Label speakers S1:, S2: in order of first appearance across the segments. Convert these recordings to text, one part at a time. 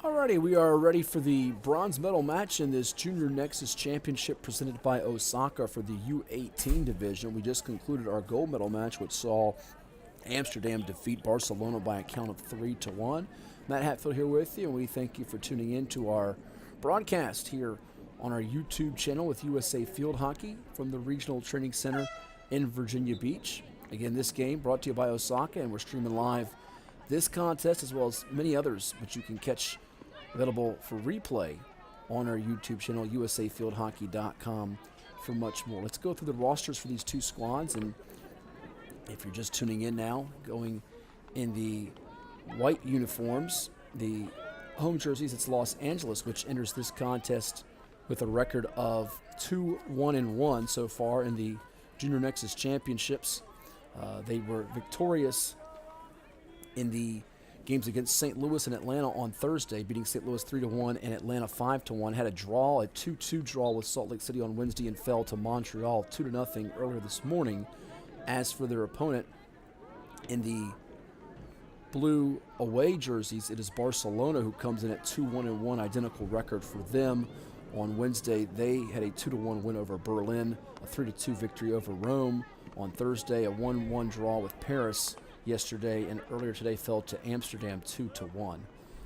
S1: Alrighty, we are ready for the bronze medal match in this Junior Nexus Championship presented by Osaka for the U-18 division. We just concluded our gold medal match, which saw Amsterdam defeat Barcelona by a count of 3-1. Matt Hatfield here with you, and we thank you for tuning in to our broadcast here on our YouTube channel with USA Field Hockey from the Regional Training Center in Virginia Beach. Again, this game brought to you by Osaka, and we're streaming live this contest as well as many others, which you can catch available for replay on our YouTube channel, usafieldhockey.com, for much more. Let's go through the rosters for these two squads, and if you're just tuning in now, going in the white uniforms, the home jerseys, it's Los Angeles, which enters this contest with a record of 2-1-1 so far in the Junior Nexus Championships. They were victorious in the games against St. Louis and Atlanta on Thursday, beating St. Louis 3-1 and Atlanta 5-1. Had a 2-2 draw with Salt Lake City on Wednesday and fell to Montreal 2-0 earlier this morning. As for their opponent in the blue away jerseys, it is Barcelona, who comes in at 2-1-1, identical record for them. On Wednesday, they had a 2-1 win over Berlin, a 3-2 victory over Rome. On Thursday, a 1-1 draw with Paris yesterday, and earlier today fell to Amsterdam 2-1.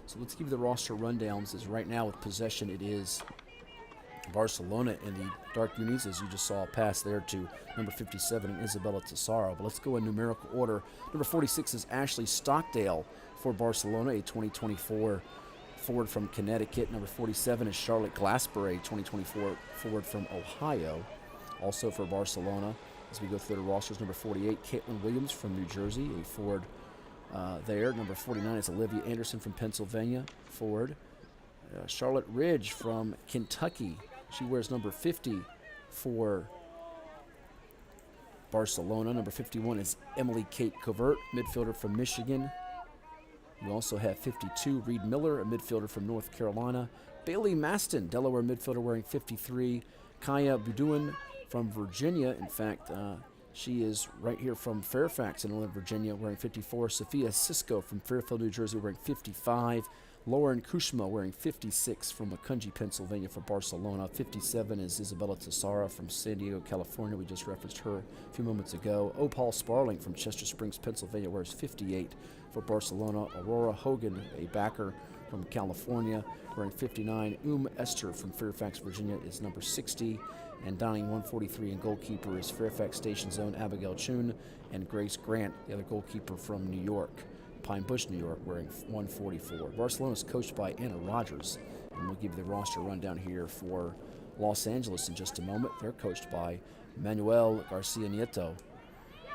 S1: So let's give you the roster rundowns. As right now with possession, it is Barcelona in the dark unis, as you just saw a pass there to number 57 and Isabella Tessaro. But let's go in numerical order. Number 46 is Ashley Stockdale for Barcelona, a 2024 forward from Connecticut. Number 47 is Charlotte Glasper, a 2024 forward from Ohio, also for Barcelona. As we go through the rosters, number 48, Caitlin Williams from New Jersey, a forward there. Number 49 is Olivia Anderson from Pennsylvania, forward. Charlotte Ridge from Kentucky. She wears number 50 for Barcelona. Number 51 is Emily Kate Covert, midfielder from Michigan. We also have 52, Reed Miller, a midfielder from North Carolina. Bailey Maston, Delaware midfielder, wearing 53. Kaya Buduin from Virginia. In fact, she is right here from Fairfax in Northern Virginia, wearing 54. Sophia Cisco from Fairfield, New Jersey, wearing 55. Lauren Kushma wearing 56 from Macungie, Pennsylvania for Barcelona. 57 is Isabella Tessaro from San Diego, California. We just referenced her a few moments ago. Opal Sparling from Chester Springs, Pennsylvania, wears 58 for Barcelona. Aurora Hogan, a backer from California, wearing 59. Esther from Fairfax, Virginia, is number 60. And donning 143 and goalkeeper is Fairfax Station Zone Abigail Chun, and Grace Grant, the other goalkeeper from New York, Pine Bush, New York, wearing 144. Barcelona is coached by Anna Rogers, and we'll give you the roster rundown here for Los Angeles in just a moment. They're coached by Manuel Garcia Nieto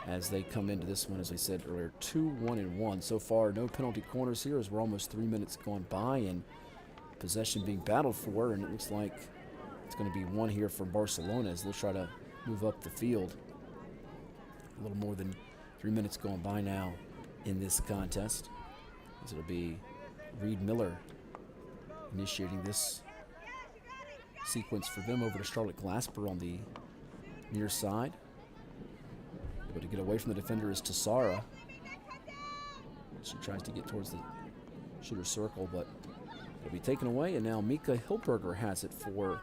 S1: as they come into this one, as I said earlier, 2-1-1. So far, no penalty corners here as we're almost 3 minutes gone by and possession being battled for, and it looks like it's going to be one here from Barcelona as they'll try to move up the field. A little more than 3 minutes going by now in this contest, as it'll be Reed Miller initiating this sequence for them over to Charlotte Glasper on the near side. But to get away from the defender is Tessara. She tries to get towards the shooter circle, but it'll be taken away, and now Mika Hilberger has it for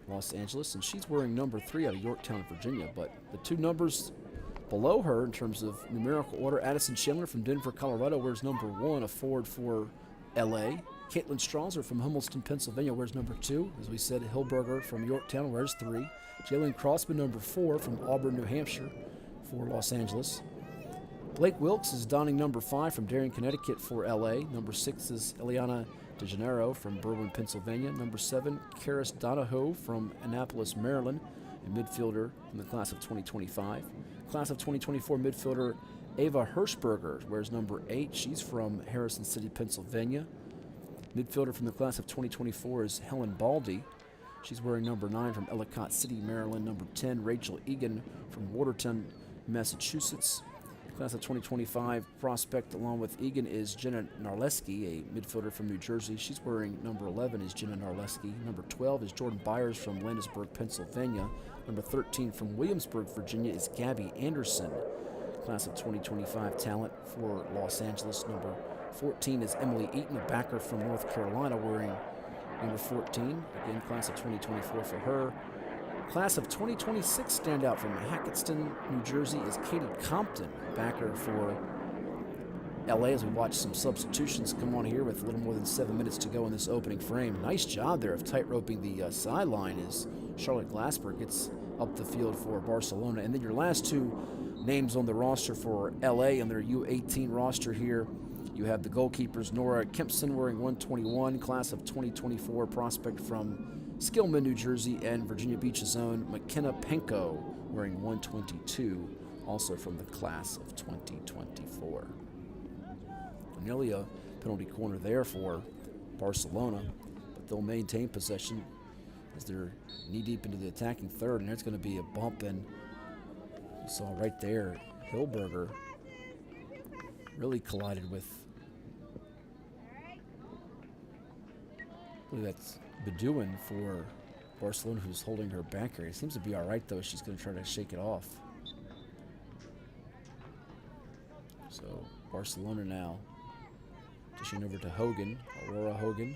S1: Los Angeles, and she's wearing number 3 out of Yorktown, Virginia. But the two numbers below her in terms of numerical order, Addison Chandler from Denver, Colorado, wears number 1, a forward for LA. Caitlin Strauser from Humboldt, Pennsylvania, wears number 2. As we said, Hilberger from Yorktown wears 3. Jalen Crossman, number 4 from Auburn, New Hampshire for Los Angeles. Blake Wilkes is donning number 5 from Darien, Connecticut for LA. Number 6 is Eliana DeGenero from Berwyn, Pennsylvania. Number 7, Karis Donahoe from Annapolis, Maryland, a midfielder from the class of 2025. Class of 2024 midfielder Ava Hirschberger wears number 8. She's from Harrison City, Pennsylvania. Midfielder from the class of 2024 is Helen Baldy. She's wearing number 9 from Ellicott City, Maryland. Number 10, Rachel Egan from Watertown, Massachusetts. Class of 2025 prospect along with Egan is Jenna Narleski, a midfielder from New Jersey. She's wearing number 11 is Jenna Narleski. Number 12 is Jordan Byers from Landisburg, Pennsylvania. Number 13 from Williamsburg, Virginia is Gabby Anderson. Class of 2025 talent for Los Angeles. Number 14 is Emily Eaton, a backer from North Carolina, wearing number 14. Again, class of 2024 for her. Class of 2026 standout from Hackettstown, New Jersey is Katie Compton, backer for LA, as we watch some substitutions come on here with a little more than 7 minutes to go in this opening frame. Nice job there of tight-roping the sideline as Charlotte Glasper gets up the field for Barcelona. And then your last two names on the roster for LA and their U-18 roster here. You have the goalkeepers, Nora Kempson wearing 121, class of 2024, prospect from Skillman, New Jersey, and Virginia Beach's own McKenna Penko wearing 122, also from the class of 2024. Nearly a penalty corner there for Barcelona, but they'll maintain possession as they're knee-deep into the attacking third, and there's going to be a bump, and you saw right there, Hilberger really collided with, I believe that's Bedouin for Barcelona, who's holding her back here. It seems to be all right, though. She's going to try to shake it off. So Barcelona now dishing over to Hogan, Aurora Hogan.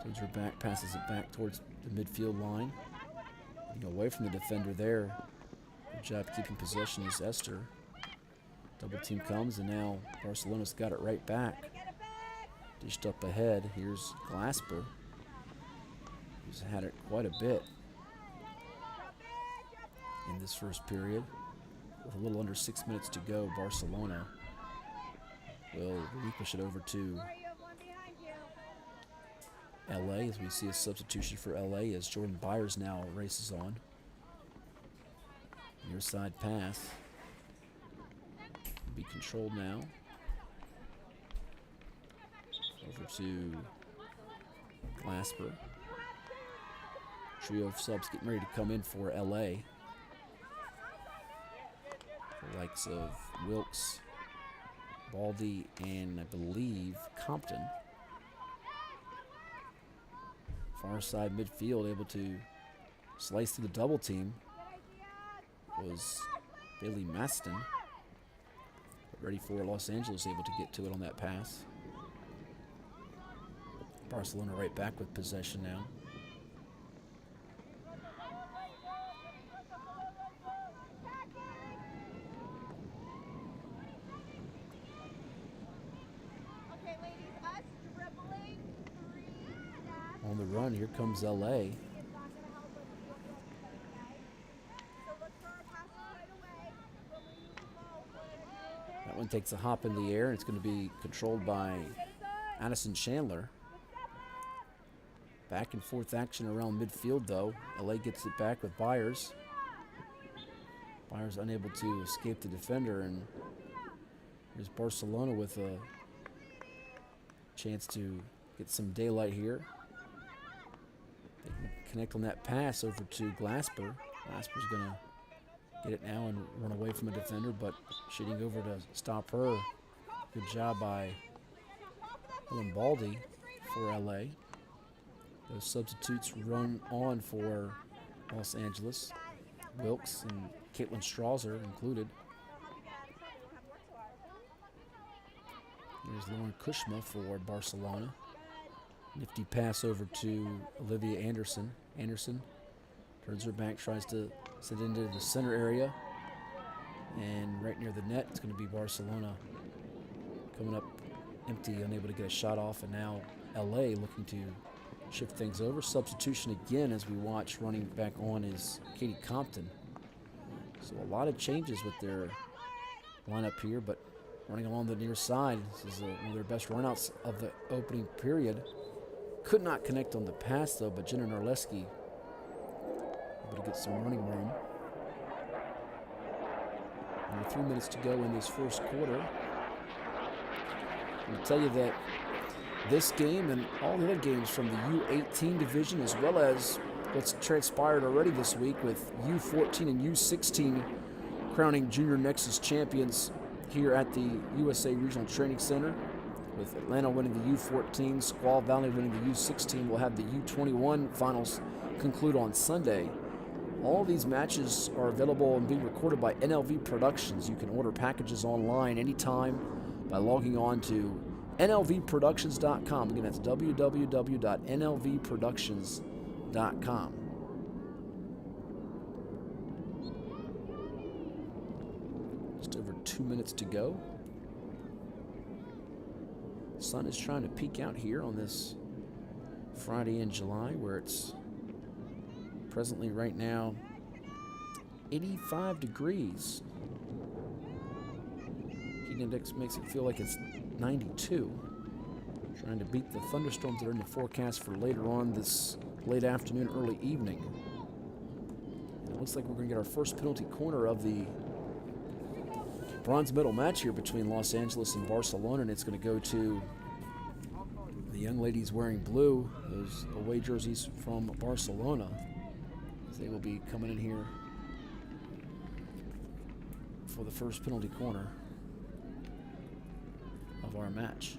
S1: Sends her back, passes it back towards the midfield line. Getting away from the defender there. Good job keeping possession is Esther. Double team comes, and now Barcelona's got it right back. Dished up ahead. Here's Glasper, who's had it quite a bit in this first period. With a little under 6 minutes to go, Barcelona will relinquish it over to LA, as we see a substitution for LA as Jordan Byers now races on. Near side pass. Be controlled now. Over to Glasper. Trio of subs getting ready to come in for LA. The likes of Wilkes, Baldy, and I believe Compton. Far side midfield, able to slice through the double team, was Bailey Maston. Ready for Los Angeles, able to get to it on that pass. Barcelona right back with possession now. On the run, here comes LA. That one takes a hop in the air, and it's going to be controlled by Addison Chandler. Back and forth action around midfield, though. LA gets it back with Byers. Byers unable to escape the defender, and here's Barcelona with a chance to get some daylight here. They can connect on that pass over to Glasper. Glasper's going to get it now and run away from a defender, but shooting over to stop her. Good job by Helen Baldy for LA. Those substitutes run on for Los Angeles. Wilkes and Caitlin Strauser included. Here's Lauren Kushma for Barcelona. Nifty pass over to Olivia Anderson. Anderson turns her back, tries to send it into the center area. And right near the net, it's going to be Barcelona coming up empty, unable to get a shot off. And now LA looking to shift things over. Substitution again as we watch. Running back on is Katie Compton. So a lot of changes with their lineup here, but running along the near side. This is one of their best runouts of the opening period. Could not connect on the pass, though, but Jenna Narleski able to get some running room. Under 3 minutes to go in this first quarter. I'll tell you that this game and all the other games from the U-18 division, as well as what's transpired already this week with U-14 and U-16 crowning Junior Nexus champions here at the USA Regional Training Center, with Atlanta winning the U-14, Squaw Valley winning the U-16. We'll have the U-21 finals conclude on Sunday. All these matches are available and being recorded by NLV Productions. You can order packages online anytime by logging on to nlvproductions.com. Again, that's www.nlvproductions.com. Just over 2 minutes to go. The sun is trying to peek out here on this Friday in July, where it's presently right now 85 degrees. Heat index makes it feel like it's 92. Trying to beat the thunderstorms that are in the forecast for later on this late afternoon, early evening. And it looks like we're going to get our first penalty corner of the bronze medal match here between Los Angeles and Barcelona, and it's going to go to the young ladies wearing blue, those away jerseys from Barcelona, as they will be coming in here for the first penalty corner of our match.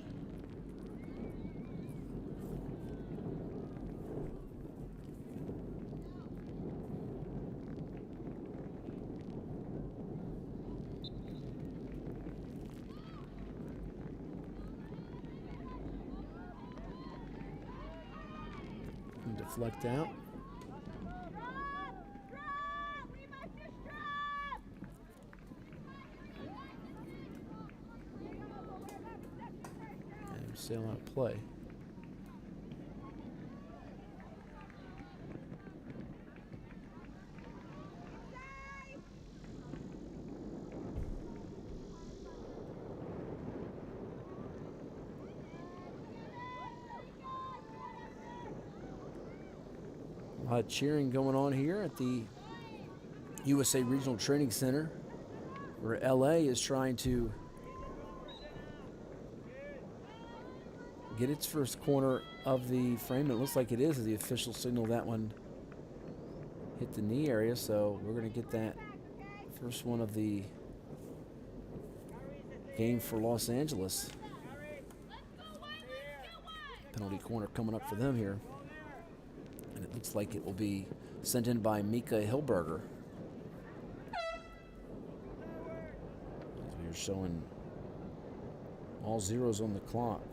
S1: And deflect out. Sail out of play. A lot of cheering going on here at the USA Regional Training Center, where LA is trying to get its first corner of the frame. It looks like it is, as the official signal that one hit the knee area, so we're going to get that first one of the game for Los Angeles. Penalty corner coming up for them here. And it looks like it will be sent in by Mika Hilberger. As we are showing all zeros on the clock.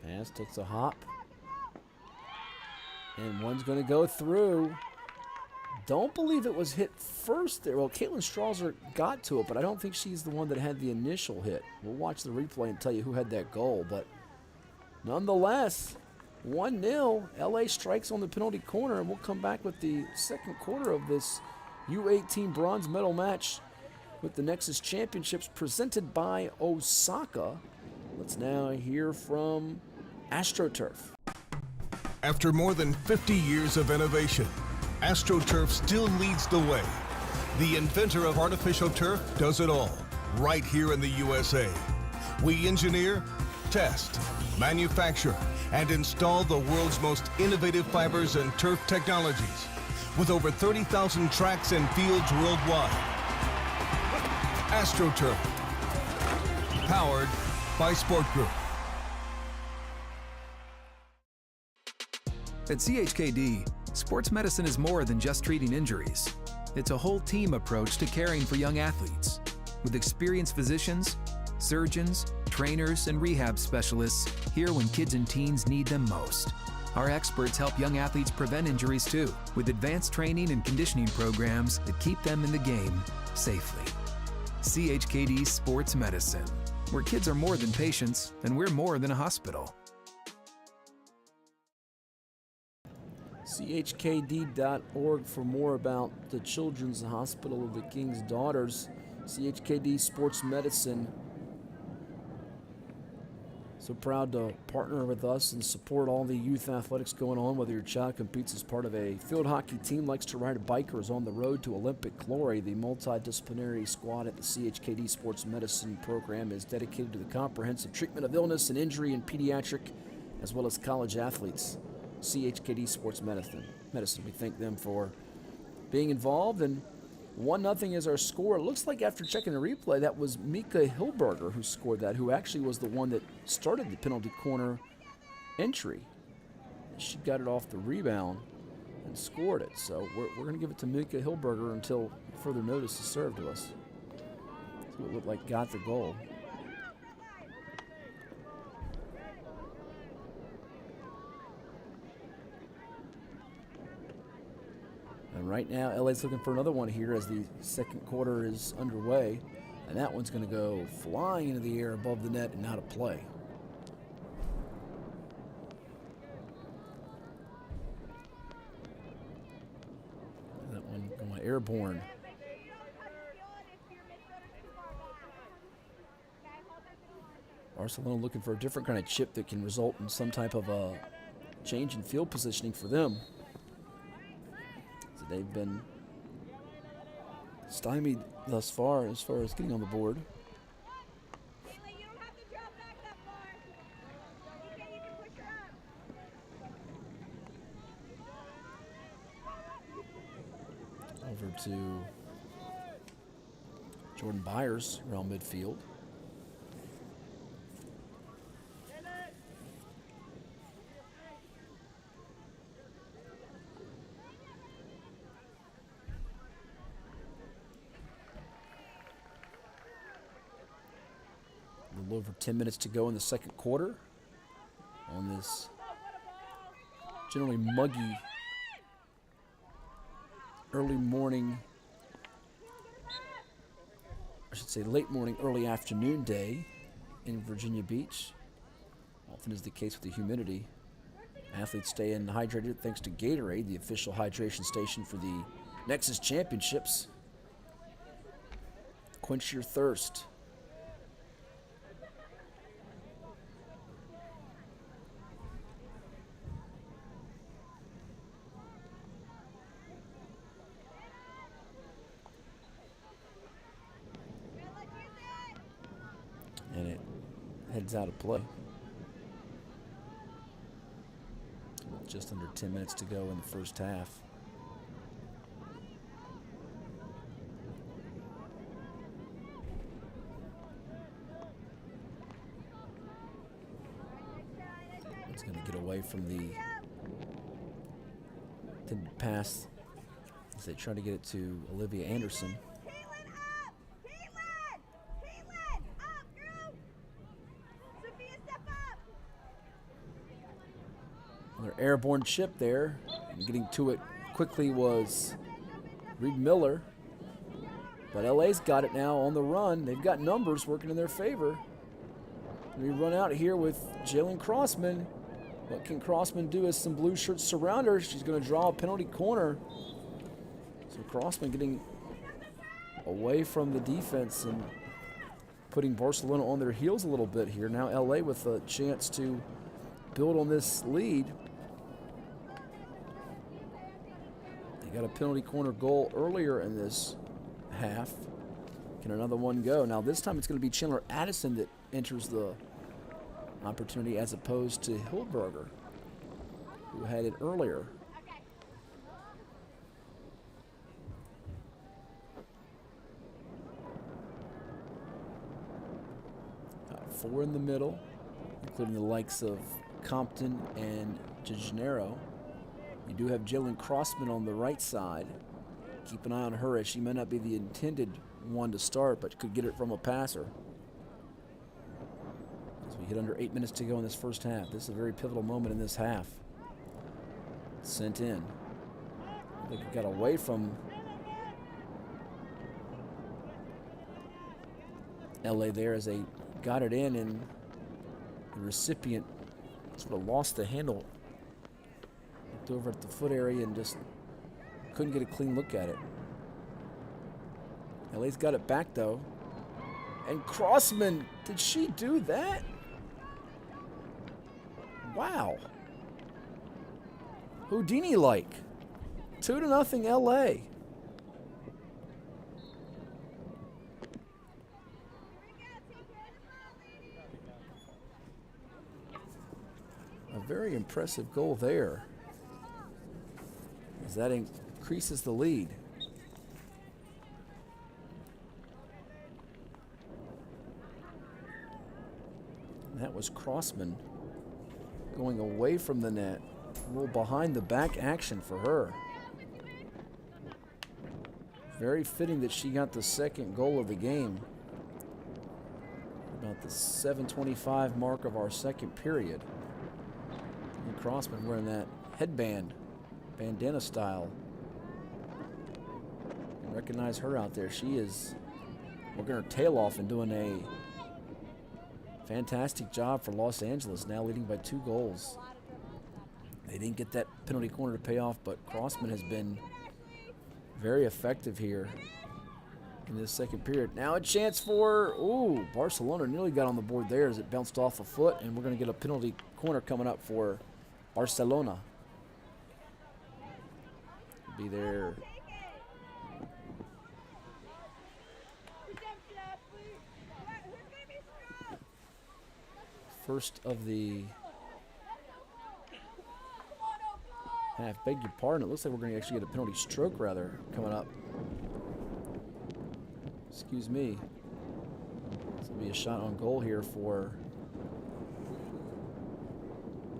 S1: Pass takes a hop. And one's going to go through. Don't believe it was hit first there. Well, Caitlin Strauser got to it, but I don't think she's the one that had the initial hit. We'll watch the replay and tell you who had that goal. But nonetheless, 1-0. LA strikes on the penalty corner, and we'll come back with the second quarter of this U-18 bronze medal match with the Nexus Championships presented by Osaka. Let's now hear from AstroTurf.
S2: After more than 50 years of innovation, AstroTurf still leads the way. The inventor of artificial turf does it all, right here in the USA. We engineer, test, manufacture, and install the world's most innovative fibers and turf technologies, with over 30,000 tracks and fields worldwide. AstroTurf, powered by Sport Group.
S3: At CHKD, sports medicine is more than just treating injuries. It's a whole team approach to caring for young athletes. With experienced physicians, surgeons, trainers, and rehab specialists here when kids and teens need them most. Our experts help young athletes prevent injuries too, with advanced training and conditioning programs that keep them in the game safely. CHKD Sports Medicine, where kids are more than patients and we're more than a hospital.
S1: CHKD.org for more about the Children's Hospital of the King's Daughters. CHKD Sports Medicine. So proud to partner with us and support all the youth athletics going on, whether your child competes as part of a field hockey team, likes to ride a bike, or is on the road to Olympic glory. The multidisciplinary squad at the CHKD Sports Medicine program is dedicated to the comprehensive treatment of illness and injury in pediatric as well as college athletes. CHKD Sports Medicine. We thank them for being involved. And 1-0 is our score. It looks like after checking the replay, that was Mika Hilberger who scored that, who actually was the one that started the penalty corner entry. She got it off the rebound and scored it. So we're going to give it to Mika Hilberger until further notice is served to us. That's what looked like got the goal. And right now, LA's looking for another one here as the second quarter is underway. And that one's going to go flying into the air above the net and out of play. That one going airborne. Barcelona looking for a different kind of chip that can result in some type of a change in field positioning for them. So they've been stymied thus far as getting on the board. Over to Jordan Byers around midfield. A little over 10 minutes to go in the second quarter on this generally muggy early morning, I should say late morning, early afternoon day in Virginia Beach. Often is the case with the humidity. Athletes stay in hydrated thanks to Gatorade, the official hydration station for the Nexus Championships. Quench your thirst. And it heads out of play. Just under 10 minutes to go in the first half. It's going to get away from the intended pass as they try to get it to Olivia Anderson. Another airborne chip there. And getting to it quickly was Reed Miller. But LA's got it now on the run. They've got numbers working in their favor. We run out here with Jalen Crossman. What can Crossman do as some blue shirts surround her? She's going to draw a penalty corner. So Crossman getting away from the defense and putting Barcelona on their heels a little bit here. Now LA with a chance to build on this lead. They got a penalty corner goal earlier in this half. Can another one go? Now this time it's going to be Chandler Addison that enters the opportunity as opposed to Hilberger, who had it earlier. Four in the middle, including the likes of Compton and de Janeiro. You do have Jalen Crossman on the right side. Keep an eye on her as she may not be the intended one to start, but could get it from a passer. As we hit under 8 minutes to go in this first half. This is a very pivotal moment in this half. Sent in. I think it got away from LA there as they got it in, and the recipient sort of lost the handle. Looked over at the foot area and just couldn't get a clean look at it. LA's got it back though. And Crossman, did she do that? Wow. Houdini-like. 2-0 LA. A very impressive goal there, as that increases the lead. And that was Crossman going away from the net A little behind the back action for her. Very fitting that she got the second goal of the game. About the 7:25 mark of our second period. And Crossman wearing that headband, bandana style. And recognize her out there. She is working her tail off and doing a fantastic job for Los Angeles, now leading by 2 goals. They didn't get that penalty corner to pay off, but Crossman has been very effective here in this second period. Now a chance for, ooh, Barcelona nearly got on the board there as it bounced off a foot, and we're going to get a penalty corner coming up for Barcelona. Be there. First of the half. Beg your pardon. It looks like we're going to actually get a penalty stroke, rather, coming up. Excuse me. This will be a shot on goal here for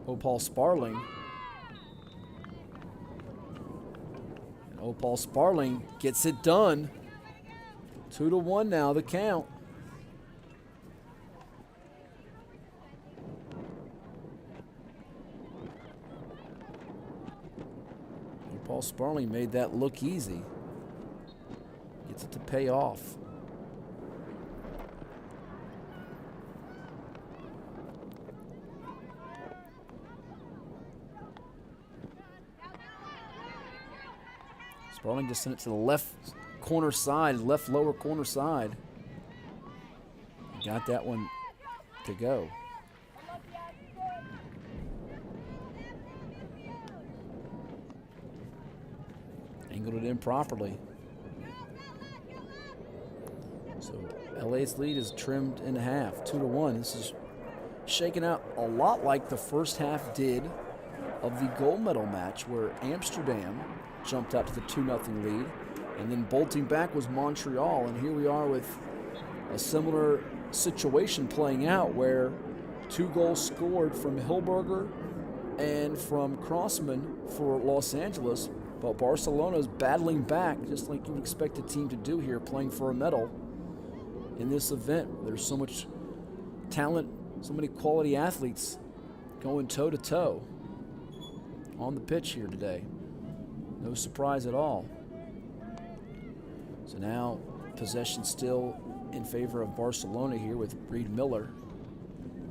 S1: Opal Sparling. And Opal Sparling gets it done. 2-1 now, the count. Paul Sparling made that look easy. Gets it to pay off. Sparling just sent it to the left corner side, left lower corner side. Got that one to go. Angled it in properly. So LA's lead is trimmed in half, 2-1. This is shaking out a lot like the first half did of the gold medal match, where Amsterdam jumped out to the 2-0 lead, and then bolting back was Montreal. And here we are with a similar situation playing out, where 2 goals scored from Hilberger and from Crossman for Los Angeles. But Barcelona is battling back, just like you would expect a team to do here, playing for a medal in this event. There's so much talent, so many quality athletes going toe-to-toe on the pitch here today. No surprise at all. So now possession still in favor of Barcelona here with Reed Miller.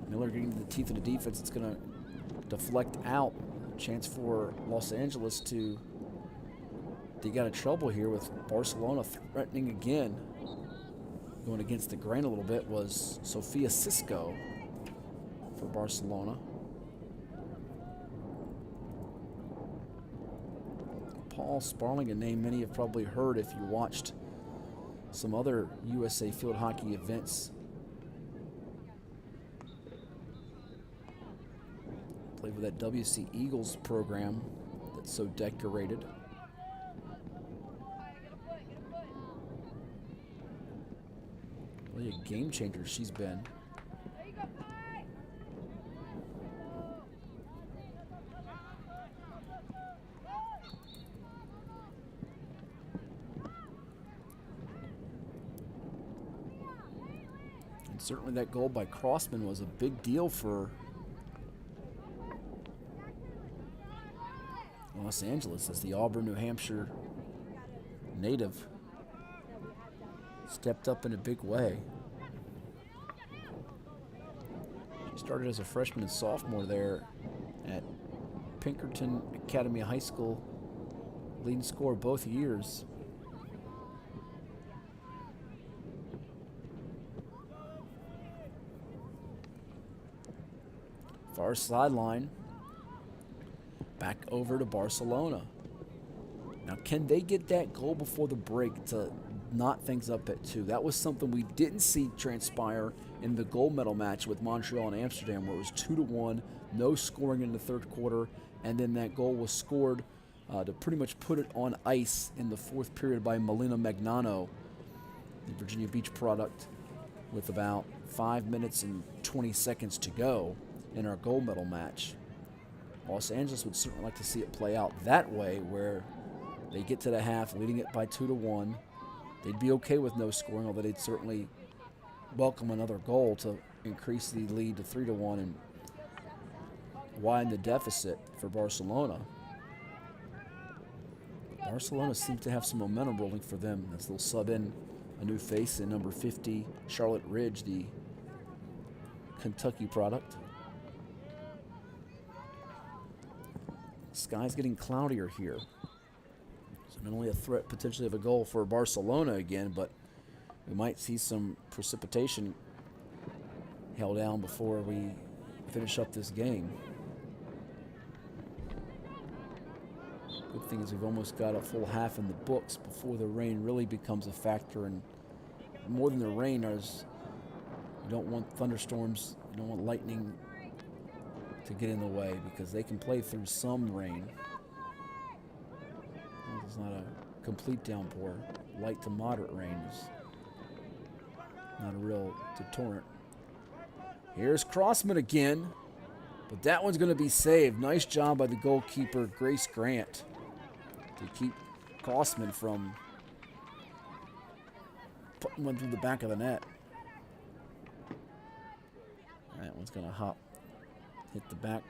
S1: Miller getting to the teeth of the defense. It's going to deflect out. Chance for Los Angeles to dig out of trouble here with Barcelona threatening again. Going against the grain a little bit was Sofia Cisco for Barcelona. Paul Sparling, a name many have probably heard if you watched some other USA field hockey events. Played with that WC Eagles program that's so decorated. Really a game changer she's been. And certainly that goal by Crossman was a big deal for Los Angeles, as the Auburn, New Hampshire native stepped up in a big way. She started as a freshman and sophomore there at Pinkerton Academy High School, leading scorer both years. Far sideline, back over to Barcelona. Now, can they get that goal before the break to knot things up at 2? That was something we didn't see transpire in the gold medal match with Montreal and Amsterdam, where it was 2-1, no scoring in the third quarter, and then that goal was scored to pretty much put it on ice in the fourth period by Melina Magnano, the Virginia Beach product, with about 5 minutes and 20 seconds to go in our gold medal match. Los Angeles would certainly like to see it play out that way, where they get to the half leading it by 2-1. They'd be okay with no scoring, although they'd certainly welcome another goal to increase the lead to 3-1 and widen the deficit for Barcelona. Barcelona seems to have some momentum rolling for them as they'll sub in a new face in number 50, Charlotte Ridge, the Kentucky product. Sky's getting cloudier here. So not only a threat potentially of a goal for Barcelona again, but we might see some precipitation held down before we finish up this game. Good thing is we've almost got a full half in the books before the rain really becomes a factor. And more than the rain, is you don't want thunderstorms, you don't want lightning to get in the way, because they can play through some rain. It's not a complete downpour. Light to moderate rain is not a real deterrent. Here's Crossman again, but that one's going to be saved. Nice job by the goalkeeper, Grace Grant, to keep Crossman from putting one through the back of the net. That one's going to hit the back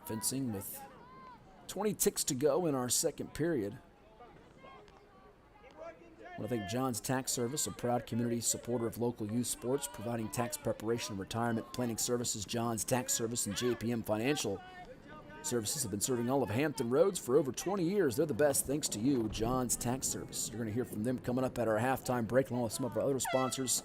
S1: fencing with 20 ticks to go in our second period. I want to thank John's Tax Service, a proud community supporter of local youth sports, providing tax preparation and retirement planning services. John's Tax Service and JPM Financial Services have been serving all of Hampton Roads for over 20 years. They're the best thanks to you, John's Tax Service. You're going to hear from them coming up at our halftime break, along with some of our other sponsors.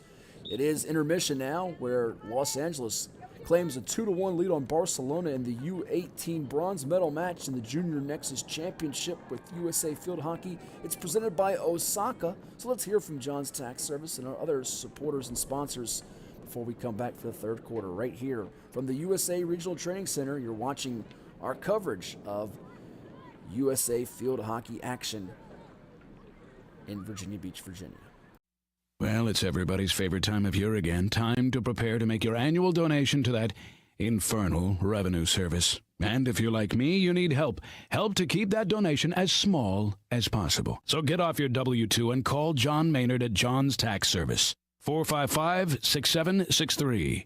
S1: It is intermission now, where Los Angeles claims a 2-1 lead on Barcelona in the U-18 bronze medal match in the Junior Nexus Championship with USA Field Hockey. It's presented by Osaka. So let's hear from John's Tax Service and our other supporters and sponsors before we come back for the third quarter. Right here from the USA Regional Training Center, you're watching our coverage of USA Field Hockey action in Virginia Beach, Virginia.
S4: Well, it's everybody's favorite time of year again. Time to prepare to make your annual donation to that infernal revenue service. And if you're like me, you need help. Help to keep that donation as small as possible. So get off your W-2 and call John Maynard at John's Tax Service. 455-6763.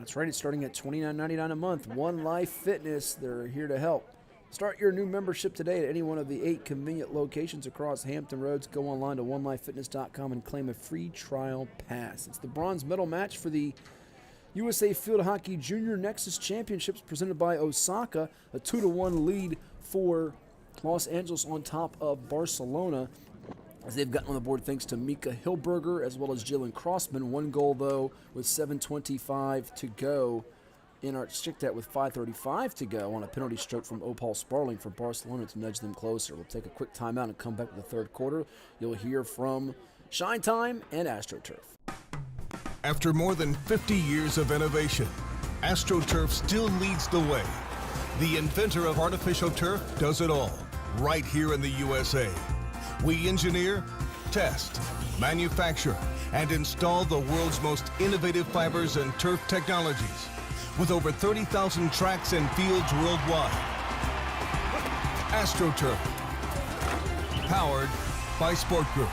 S1: That's right, it's starting at $29.99 a month. One Life Fitness, they're here to help. Start your new membership today at any one of the 8 convenient locations across Hampton Roads. Go online to onelifefitness.com and claim a free trial pass. It's the bronze medal match for the USA Field Hockey Junior Nexus Championships presented by Osaka. A 2-1 lead for Los Angeles on top of Barcelona, as they've gotten on the board thanks to Mika Hilberger as well as Jalen Crossman. One goal, though, with 7:25 to go in our stick that with 5:35 to go on a penalty stroke from Opal Sparling for Barcelona to nudge them closer. We'll take a quick timeout and come back with the third quarter. You'll hear from Shine Time and AstroTurf.
S2: After more than 50 years of innovation, AstroTurf still leads the way. The inventor of artificial turf does it all, right here in the USA. We engineer, test, manufacture, and install the world's most innovative fibers and turf technologies, with over 30,000 tracks and fields worldwide. AstroTurf, powered by Sport Group.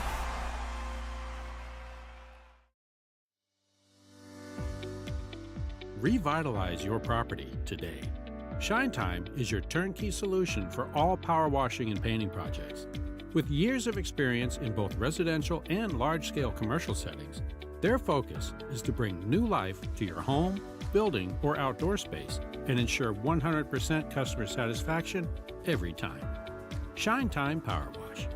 S5: Revitalize your property today. Shine Time is your turnkey solution for all power washing and painting projects. With years of experience in both residential and large-scale commercial settings, their focus is to bring new life to your home, building, or outdoor space and ensure 100% customer satisfaction every time. Shine Time Power Wash.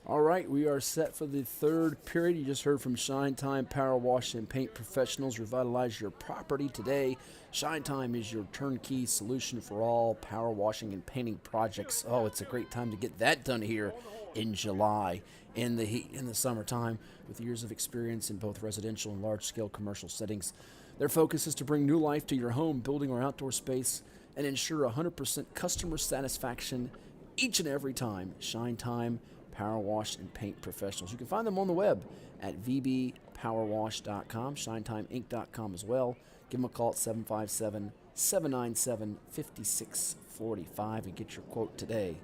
S1: All right, we are set for the third period. You just heard from Shine Time Power Wash and Paint Professionals. Revitalize your property today. Shine Time is your turnkey solution for all power washing and painting projects. Oh, it's a great time to get that done here in July in the heat in the summertime. With years of experience in both residential and large-scale commercial settings, their focus is to bring new life to your home, building, or outdoor space and ensure 100% customer satisfaction each and every time. Shine Time Power Wash and Paint Professionals. You can find them on the web at vbpowerwash.com, shinetimeinc.com as well. Give them a call at 757-797-5645 and get your quote today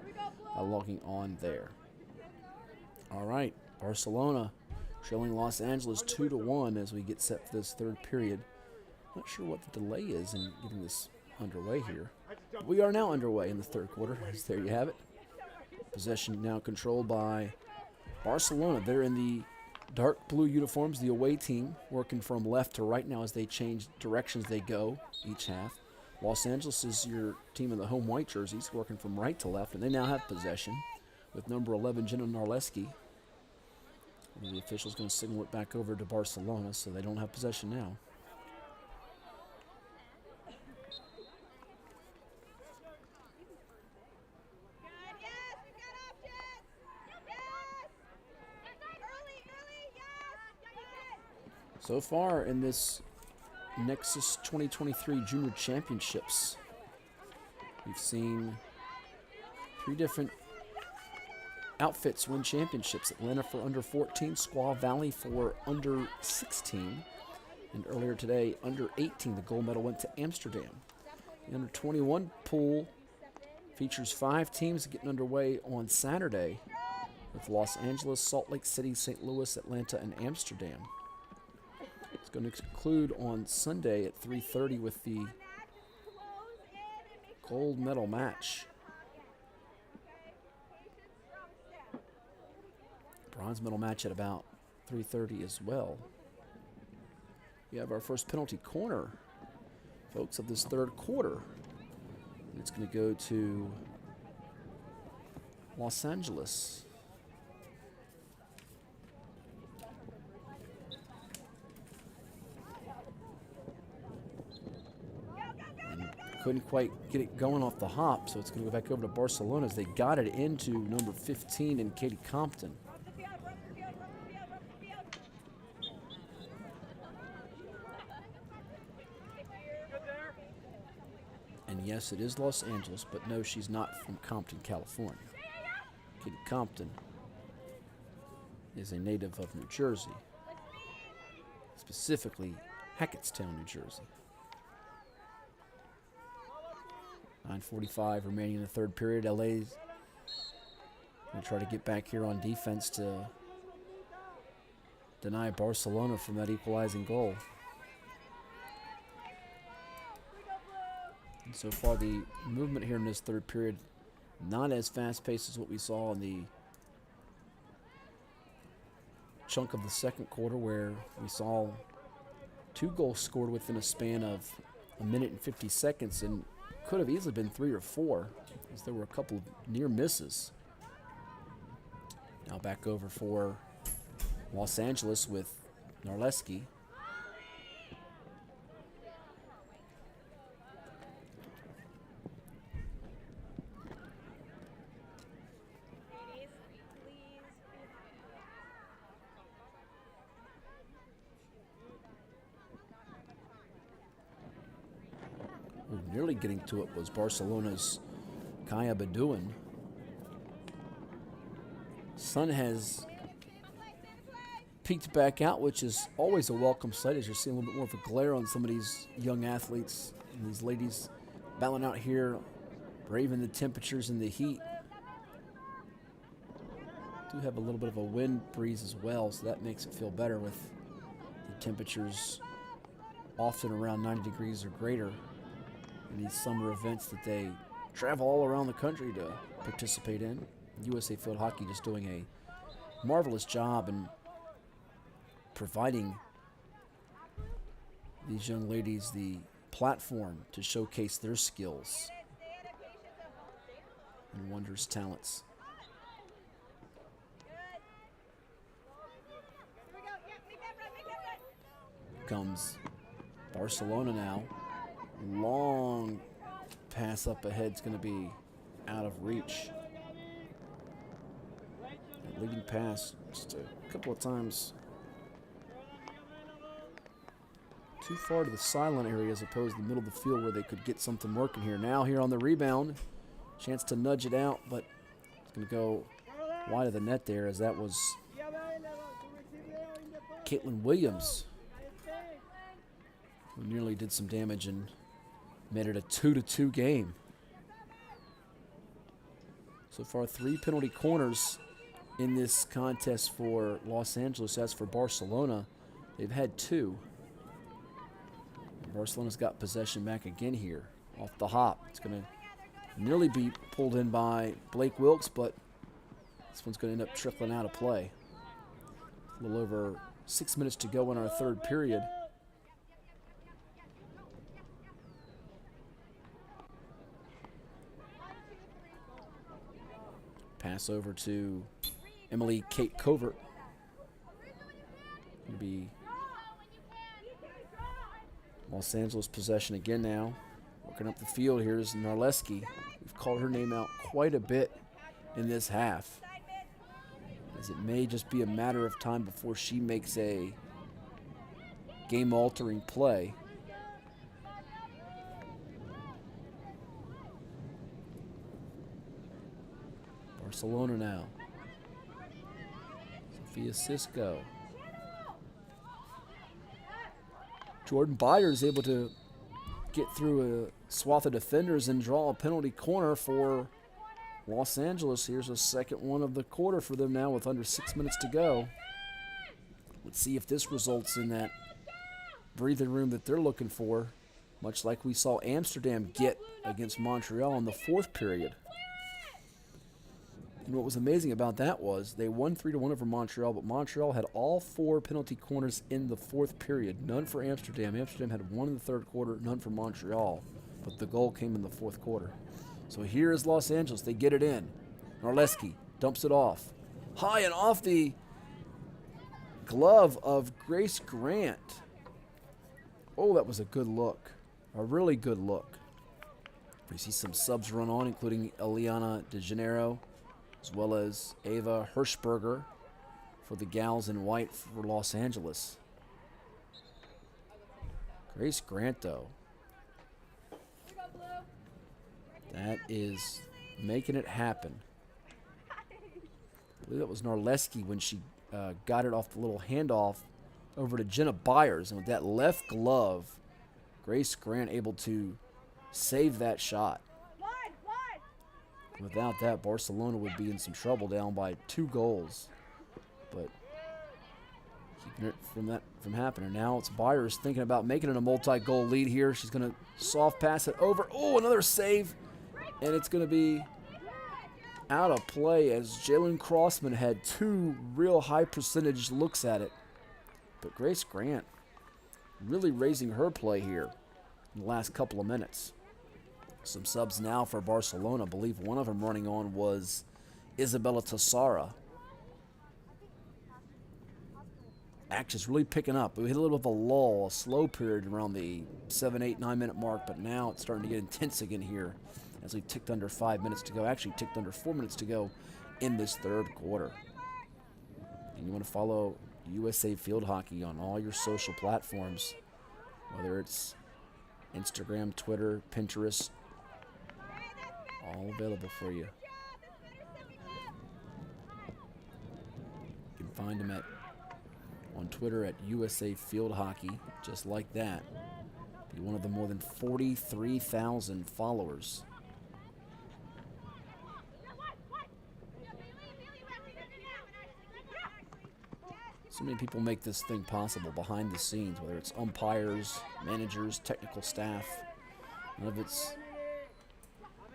S1: by logging on there. All right, Barcelona trailing Los Angeles 2-1 as we get set for this third period. Not sure what the delay is in getting this underway here. But we are now underway in the third quarter. There you have it. Possession now controlled by Barcelona. They're in the dark blue uniforms, the away team, working from left to right now as they change directions they go each half. Los Angeles is your team in the home white jerseys, working from right to left, and they now have possession with number 11, Jenna Narleski. The official's going to signal it back over to Barcelona, so they don't have possession now. So far in this Nexus 2023 Junior Championships, we've seen 3 different outfits win championships. Atlanta for under 14, Squaw Valley for under 16, and earlier today, under 18, the gold medal went to Amsterdam. The under 21 pool features 5 teams getting underway on Saturday with Los Angeles, Salt Lake City, St. Louis, Atlanta, and Amsterdam. It's going to conclude on Sunday at 3:30 with the gold medal match. Bronze medal match at about 3:30 as well. We have our first penalty corner, folks, of this third quarter. And it's going to go to Los Angeles. Couldn't quite get it going off the hop, so it's going to go back over to Barcelona as they got it into number 15 in Katie Compton. And yes, it is Los Angeles, but no, she's not from Compton, California. Katie Compton is a native of New Jersey, specifically Hackettstown, New Jersey. 9:45 remaining in the third period. LA's going to try to get back here on defense to deny Barcelona from that equalizing goal. And so far, the movement here in this third period, not as fast-paced as what we saw in the chunk of the second quarter, where we saw 2 goals scored within a span of a minute and 50 seconds, and could have easily been 3 or 4, as there were a couple of near misses. Now back over for Los Angeles with Narleski. nearly getting to it was Barcelona's Kaya Bedouin. Sun has peeked back out, which is always a welcome sight as you're seeing a little bit more of a glare on some of these young athletes and these ladies battling out here, braving the temperatures and the heat. Do have a little bit of a wind breeze as well, so that makes it feel better with the temperatures often around 90 degrees or greater in these summer events that they travel all around the country to participate in. USA Field Hockey just doing a marvelous job in providing these young ladies the platform to showcase their skills and wondrous talents. Comes Barcelona now. Long pass up ahead is going to be out of reach. That leading pass just a couple of times too far to the silent area as opposed to the middle of the field where they could get something working here. Now here on the rebound, chance to nudge it out, but it's going to go wide of the net there as that was Caitlin Williams, who nearly did some damage and made it a 2-2 game. So far, 3 penalty corners in this contest for Los Angeles. As for Barcelona, they've had 2. Barcelona's got possession back again here off the hop. It's going to nearly be pulled in by Blake Wilkes, but this one's going to end up trickling out of play. A little over 6 minutes to go in our third period. Pass over to Emily Kate Covert. Going to be Los Angeles possession again now. Working up the field here is Narleski. We've called her name out quite a bit in this half, as it may just be a matter of time before she makes a game-altering play. Barcelona now. Sophia Cisco. Jordan Byer is able to get through a swath of defenders and draw a penalty corner for Los Angeles. Here's a second one of the quarter for them now with under 6 minutes to go. Let's see if this results in that breathing room that they're looking for, much like we saw Amsterdam get against Montreal in the fourth period. And what was amazing about that was they won 3-1 over Montreal, but Montreal had all 4 penalty corners in the fourth period. None for Amsterdam. Amsterdam had 1 in the third quarter, none for Montreal. But the goal came in the fourth quarter. So here is Los Angeles. They get it in. Narleski dumps it off. High and off the glove of Grace Grant. Oh, that was a good look. A really good look. We see some subs run on, including Eliana De Janeiro, as well as Ava Hirschberger for the gals in white for Los Angeles. Grace Grant, though. That is making it happen. I believe that was Narleski when she got it off the little handoff over to Jenna Byers. And with that left glove, Grace Grant able to save that shot. Without that, Barcelona would be in some trouble, down by 2 goals. But keeping it from happening. Now it's Byers thinking about making it a multi-goal lead here. She's going to soft pass it over. Oh, another save. And it's going to be out of play as Jalen Crossman had 2 real high percentage looks at it. But Grace Grant really raising her play here in the last couple of minutes. Some subs now for Barcelona. I believe one of them running on was Isabella Tassara. Action's really picking up. We hit a little bit of a lull, a slow period around the 7, 8, 9 minute mark, but now it's starting to get intense again here as we ticked under 5 minutes to go. Actually ticked under 4 minutes to go in this third quarter. And you want to follow USA Field Hockey on all your social platforms, whether it's Instagram, Twitter, Pinterest, all available for you. You can find them on Twitter at USA Field Hockey, just like that. Be one of the more than 43,000 followers. So many people make this thing possible behind the scenes, whether it's umpires, managers, technical staff. None of it's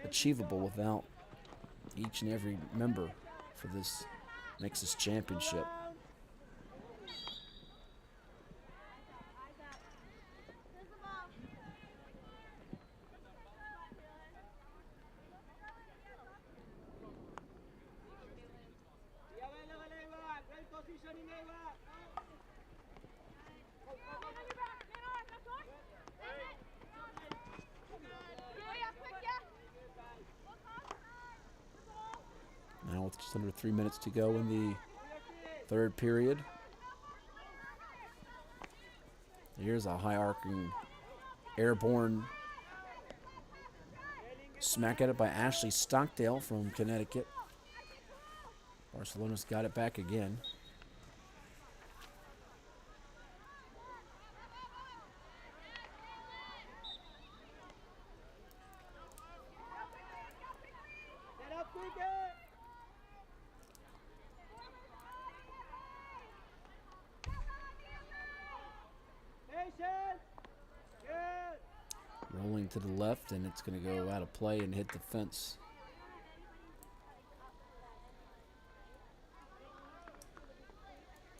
S1: achievable without each and every member for this Nexus Championship. Now with just under 3 minutes to go in the third period. Here's a high-arcing airborne smack at it by Ashley Stockdale from Connecticut. Barcelona's got it back again. Rolling to the left, and it's going to go out of play and hit the fence.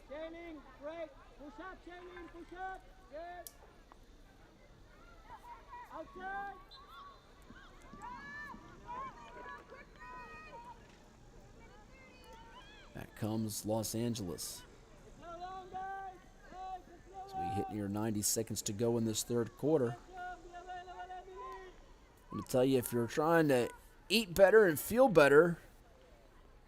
S6: Chaining, break, push up, chaining, push up, good. Outside.
S1: Back comes Los Angeles. As we hit near 90 seconds to go in this third quarter. I'm going to tell you, if you're trying to eat better and feel better,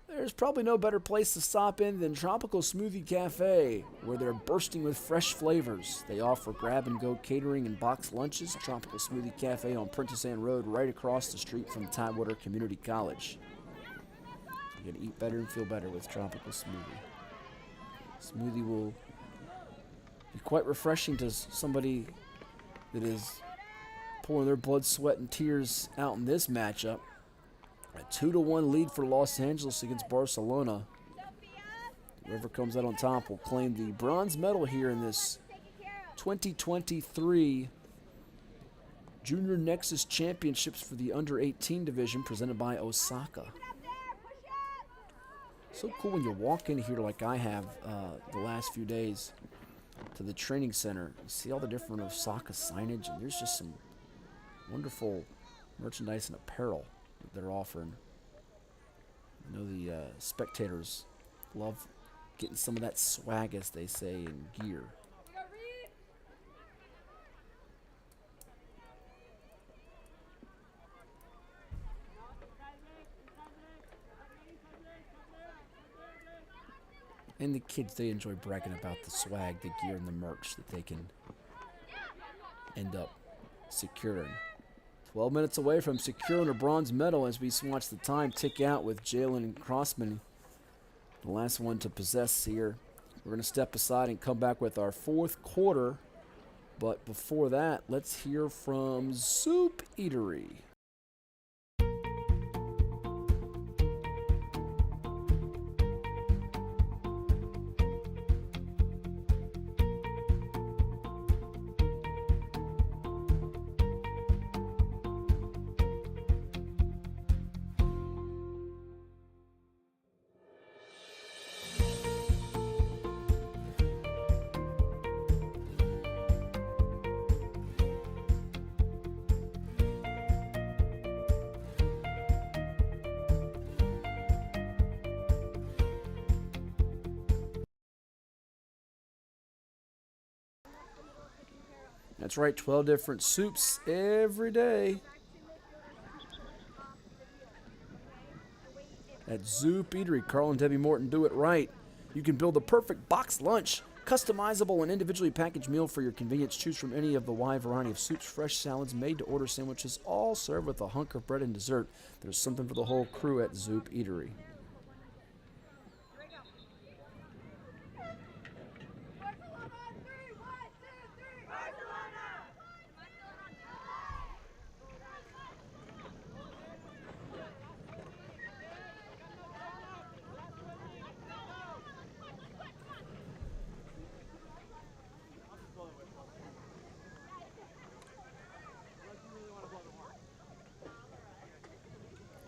S1: there's probably no better place to stop in than Tropical Smoothie Cafe, where they're bursting with fresh flavors. They offer grab-and-go catering and boxed lunches. Tropical Smoothie Cafe on Prentice Ann Road, right across the street from Tidewater Community College. You can eat better and feel better with Tropical Smoothie. Smoothie will be quite refreshing to somebody that is pouring their blood, sweat, and tears out in this matchup. A 2-1 lead for Los Angeles against Barcelona. Whoever comes out on top will claim the bronze medal here in this 2023 Junior Nexus Championships for the under-18 division presented by Osaka. So cool when you walk in here like I have the last few days to the training center. You see all the different Osaka signage, and there's just some wonderful merchandise and apparel that they're offering. I know the spectators love getting some of that swag, as they say, in gear. And the kids, they enjoy bragging about the swag, the gear, and the merch that they can end up securing. 12 minutes away from securing a bronze medal as we watch the time tick out with Jalen Crossman, the last one to possess here. We're going to step aside and come back with our fourth quarter. But before that, let's hear from Soup Eatery. That's right, 12 different soups every day. At Zoop Eatery, Carl and Debbie Morton do it right. You can build the perfect box lunch Customizable and individually packaged meal for your convenience. Choose from any of the wide variety of soups, fresh salads, made-to-order sandwiches, all served with a hunk of bread and dessert. There's something for the whole crew at Zoop Eatery.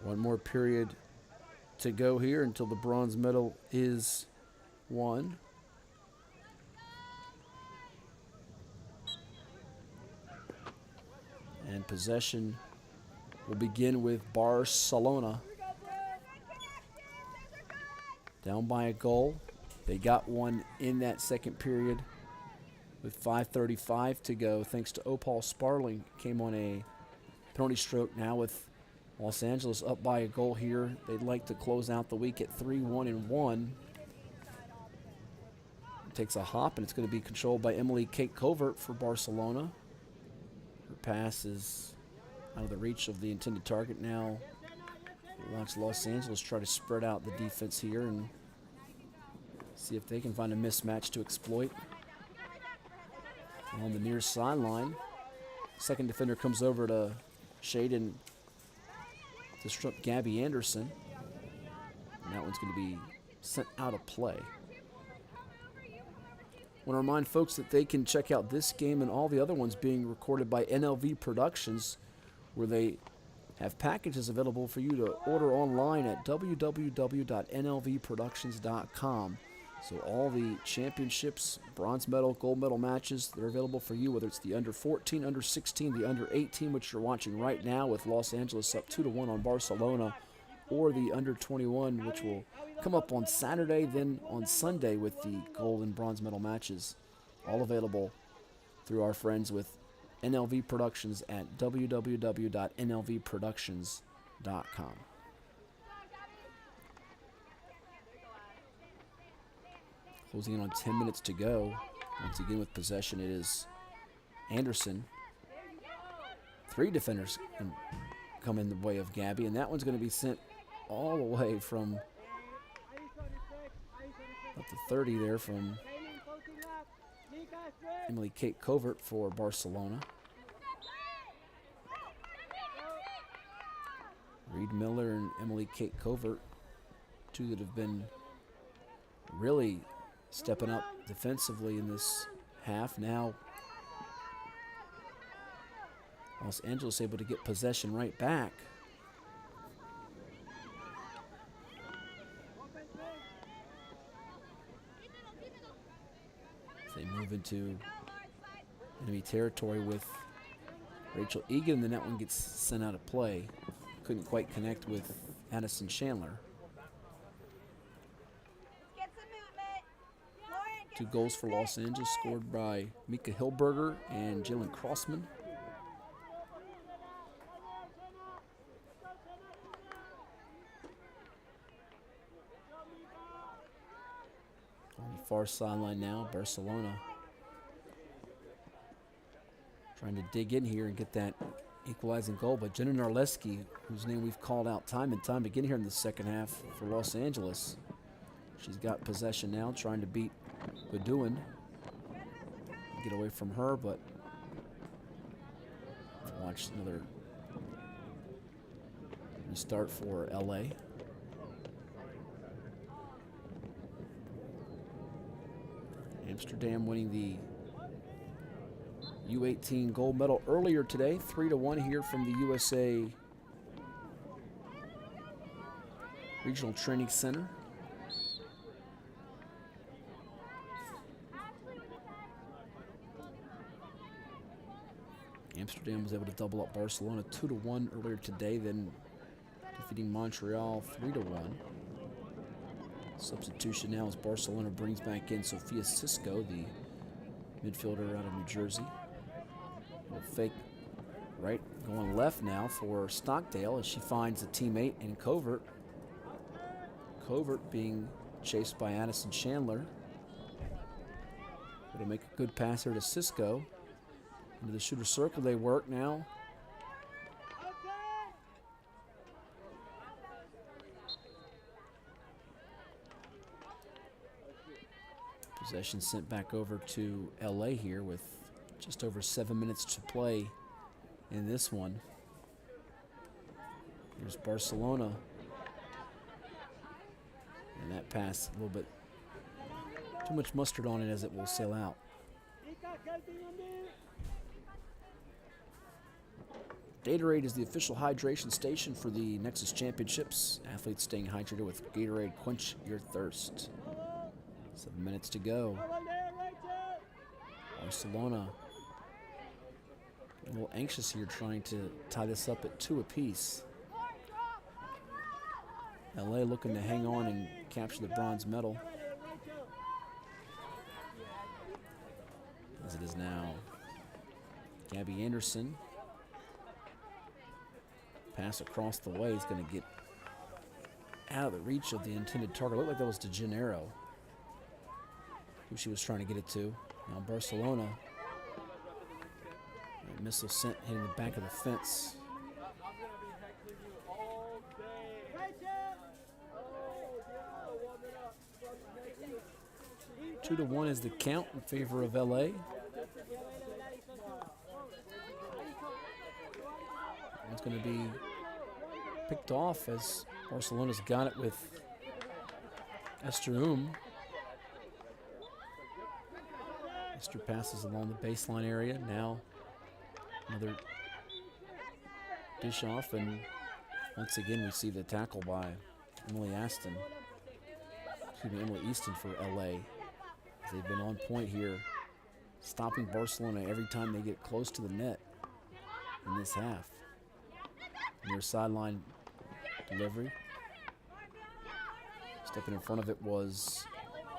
S1: One more period to go here until the bronze medal is won. And possession will begin with Barcelona. Down by a goal. They got one in that second period with 5:35 to go. Thanks to Opal Sparling, came on a penalty stroke. Now with Los Angeles up by a goal here, they'd like to close out the week at 3-1-1. Takes a hop, and it's going to be controlled by Emily Kate Covert for Barcelona. Her pass is out of the reach of the intended target. Now watch Los Angeles try to spread out the defense here and see if they can find a mismatch to exploit. On the near sideline, second defender comes over to shade and disrupt Gabby Anderson. And that one's going to be sent out of play. I want to remind folks that they can check out this game and all the other ones being recorded by NLV Productions, where they have packages available for you to order online at www.nlvproductions.com. So all the championships, bronze medal, gold medal matches, they're available for you, whether it's the under 14, under 16, the under 18, which you're watching right now with Los Angeles up 2-1 on Barcelona, or the under 21, which will come up on Saturday, then on Sunday with the gold and bronze medal matches. All available through our friends with NLV Productions at www.nlvproductions.com. Closing in on 10 minutes to go. Once again with possession, it is Anderson. Three defenders come in the way of Gabby, and that one's going to be sent all the way from up to 30 there from Emily Kate Covert for Barcelona. Reed Miller and Emily Kate Covert, two that have been really stepping up defensively in this half. Now Los Angeles able to get possession right back. As they move into enemy territory with Rachel Egan, and then that one gets sent out of play. Couldn't quite connect with Addison Chandler. 2 goals for Los Angeles scored by Mika Hilberger and Jalen Crossman. On the far sideline now, Barcelona trying to dig in here and get that equalizing goal. But Jenna Narleski, whose name we've called out time and time again here in the second half for Los Angeles, she's got possession now, trying to beat Bedouin. Get away from her, but watch another restart for LA. Amsterdam winning the U-18 gold medal earlier today, 3-1 here from the USA Regional Training Center. Amsterdam was able to double up Barcelona 2-1 earlier today, then defeating Montreal 3-1. Substitution now as Barcelona brings back in Sophia Cisco, the midfielder out of New Jersey. A fake right going left now for Stockdale as she finds a teammate in Covert. Covert being chased by Addison Chandler. Going to make a good pass here to Cisco. Into the shooter circle they work now. Possession sent back over to LA here with just over 7 minutes to play in this one. Here's Barcelona. And that pass, a little bit too much mustard on it as it will sail out. Gatorade is the official hydration station for the Nexus Championships. Athletes staying hydrated with Gatorade, quench your thirst. 7 minutes to go. Barcelona a little anxious here, trying to tie this up at 2 apiece. LA looking to hang on and capture the bronze medal. As it is now Gabby Anderson. Pass across the way is going to get out of the reach of the intended target. Looked like that was De Janeiro, who she was trying to get it to. Now Barcelona. A missile sent, hitting the back of the fence. Two to 1 is the count in favor of LA. It's going to be picked off as Barcelona's got it with Esther Esther passes along the baseline area. Now another dish off, and once again we see the tackle by Emily Easton for LA. They've been on point here, stopping Barcelona every time they get close to the net in this half. Near sideline delivery. Stepping in front of it was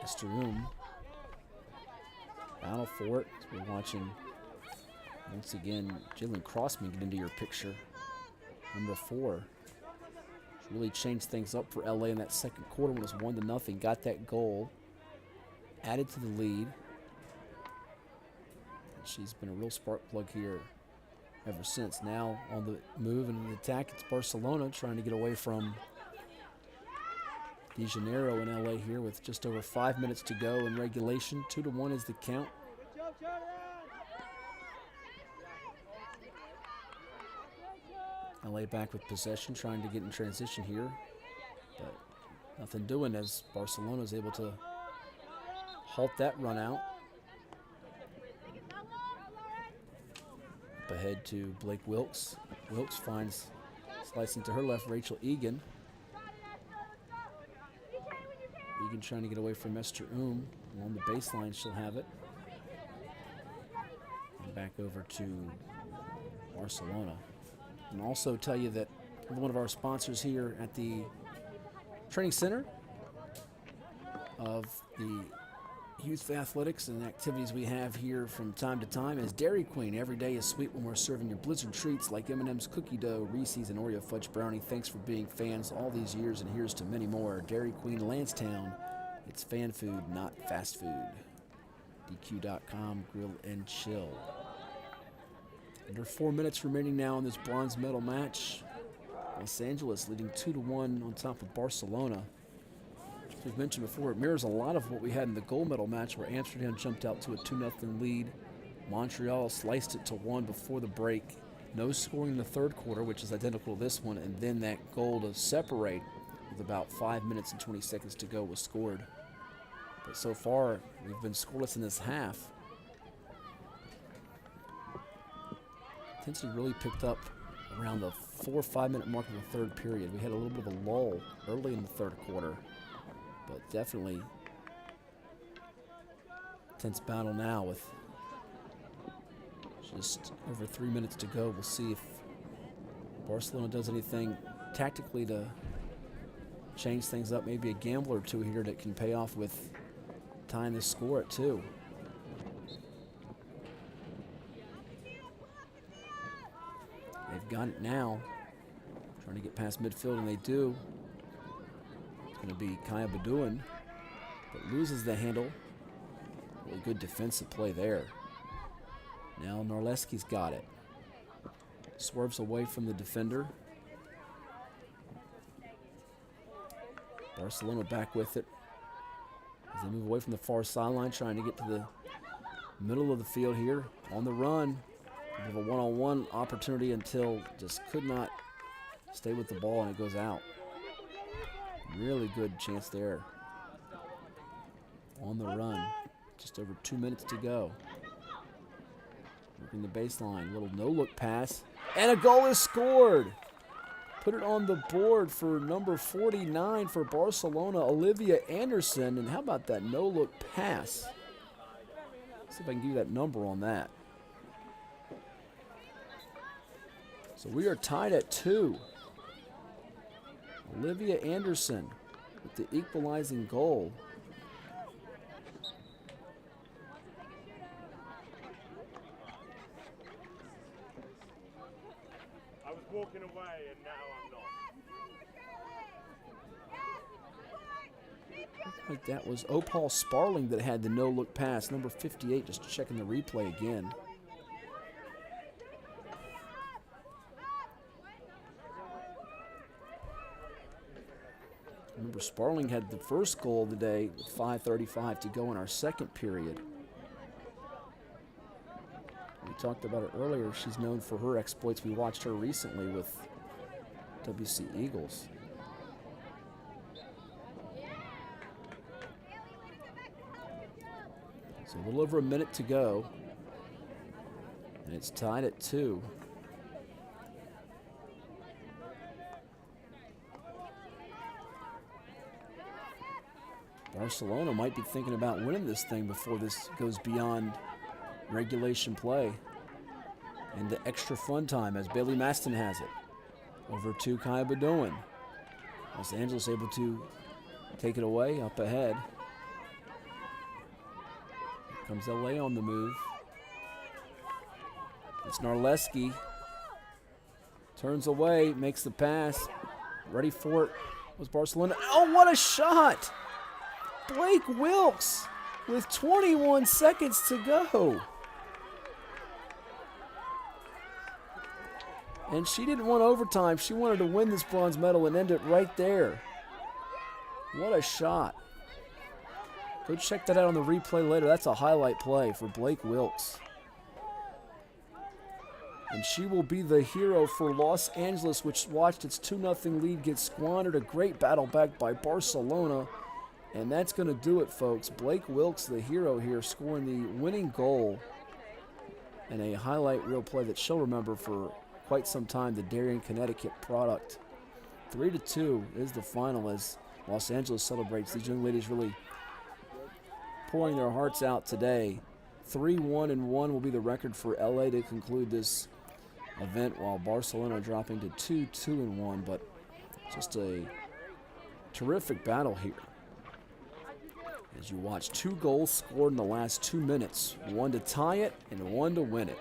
S1: Esther Battle for it. As we're watching once again Jalen Crossman get into your picture. Number 4. She really changed things up for LA in that second quarter when it was 1-0. Got that goal. Added to the lead. And she's been a real spark plug here ever since. Now on the move and the attack, it's Barcelona trying to get away from De Janeiro in LA here with just over 5 minutes to go in regulation. 2 to 1 is the count. LA back with possession, trying to get in transition here, but nothing doing as Barcelona is able to halt that run out. Up ahead to Blake Wilkes. Wilkes finds, slicing to her left, Rachel Egan. Egan trying to get away from Esther Along the baseline, she'll have it. And back over to Barcelona. And also tell you that one of our sponsors here at the training center of the youth athletics and activities we have here from time to time is Dairy Queen. Every day is sweet when we're serving your blizzard treats like M&M's cookie dough, Reese's, and Oreo fudge brownie. Thanks for being fans all these years, and here's to many more. Dairy Queen Lansdowne. It's fan food, not fast food. DQ.com, grill and chill. Under 4 minutes remaining now in this bronze medal match. Los Angeles leading 2 to 1 on top of Barcelona. As we've mentioned before, it mirrors a lot of what we had in the gold medal match where Amsterdam jumped out to a 2-0 lead. Montreal sliced it to 1 before the break. No scoring in the third quarter, which is identical to this one, and then that goal to separate with about 5 minutes and 20 seconds to go was scored. But so far, we've been scoreless in this half. Intensity really picked up around the 4 or 5 minute mark of the third period. We had a little bit of a lull early in the third quarter, but definitely tense battle now with just over 3 minutes to go. We'll see if Barcelona does anything tactically to change things up. Maybe a gamble or two here that can pay off with tying this score at 2. They've got it now. Trying to get past midfield, and they do. It's going to be Kaya Badouin, but loses the handle. Really good defensive play there. Now Narleski's got it. Swerves away from the defender. Barcelona back with it as they move away from the far sideline, trying to get to the middle of the field here. On the run. A bit of a one-on-one opportunity until just could not stay with the ball, and it goes out. Really good chance there. On the run. Just over 2 minutes to go. Working the baseline. Little no-look pass. And a goal is scored. Put it on the board for number 49 for Barcelona, Olivia Anderson. And how about that no-look pass? Let's see if I can give you that number on that. So we are tied at 2. Olivia Anderson with the equalizing goal.
S7: I was walking away and now I'm not.
S1: Looked like that was Opal Sparling that had the no-look pass. Number 58, just checking the replay again. Remember, Sparling had the first goal of the day with 5:35 to go in our second period. We talked about it earlier. She's known for her exploits. We watched her recently with WC Eagles. So a little over a minute to go. And it's tied at 2. Barcelona might be thinking about winning this thing before this goes beyond regulation play into extra fun time as Bailey Maston has it. Over to Kaya Badoin. Los Angeles able to take it away up ahead. Here comes LA on the move. It's Narleski. Turns away, makes the pass. Ready for it was Barcelona. Oh, what a shot! Blake Wilkes with 21 seconds to go. And she didn't want overtime. She wanted to win this bronze medal and end it right there. What a shot. Go check that out on the replay later. That's a highlight play for Blake Wilkes. And she will be the hero for Los Angeles, which watched its 2-0 lead get squandered. A great battle back by Barcelona. And that's going to do it, folks. Blake Wilkes, the hero here, scoring the winning goal. And a highlight reel play that she'll remember for quite some time, the Darien, Connecticut product. 3-2 is the final as Los Angeles celebrates. These young ladies really pouring their hearts out today. 3-1-1 will be the record for LA to conclude this event, while Barcelona dropping to 2-2-1. But just a terrific battle here. As you watch 2 goals scored in the last 2 minutes, 1 to tie it and 1 to win it.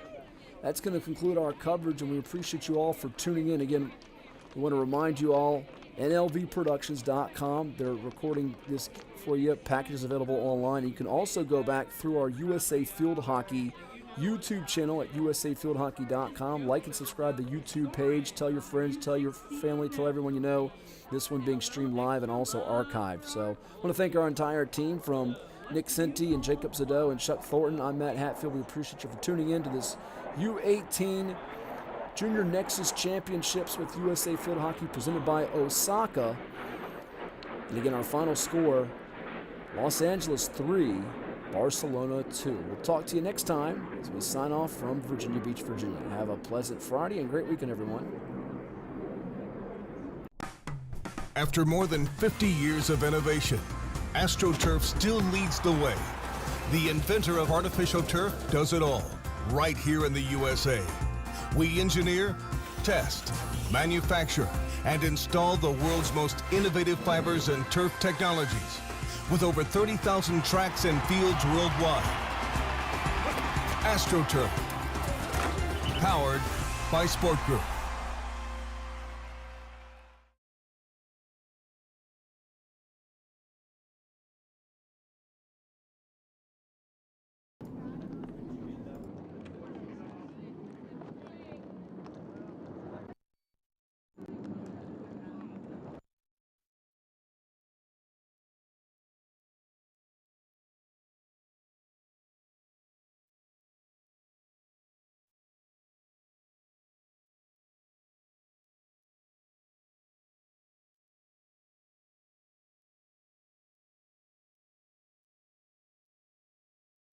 S1: That's going to conclude our coverage, and we appreciate you all for tuning in. Again, we want to remind you all, NLVproductions.com. They're recording this for you. Packages available online. You can also go back through our USA Field Hockey YouTube channel at usafieldhockey.com. Like and subscribe to the YouTube page. Tell your friends, tell your family, tell everyone you know. This one being streamed live and also archived. So I want to thank our entire team from Nick Senti and Jacob Zado and Chuck Thornton. I'm Matt Hatfield. We appreciate you for tuning in to this U-18 Junior Nexus Championships with USA Field Hockey presented by Osaka. And again, our final score, Los Angeles 3, Barcelona 2. We'll talk to you next time as we sign off from Virginia Beach, Virginia. Have a pleasant Friday and great weekend, everyone.
S2: After more than 50 years of innovation, AstroTurf still leads the way. The inventor of artificial turf does it all, right here in the USA. We engineer, test, manufacture, and install the world's most innovative fibers and turf technologies, with over 30,000 tracks and fields worldwide. AstroTurf, powered by Sport Group.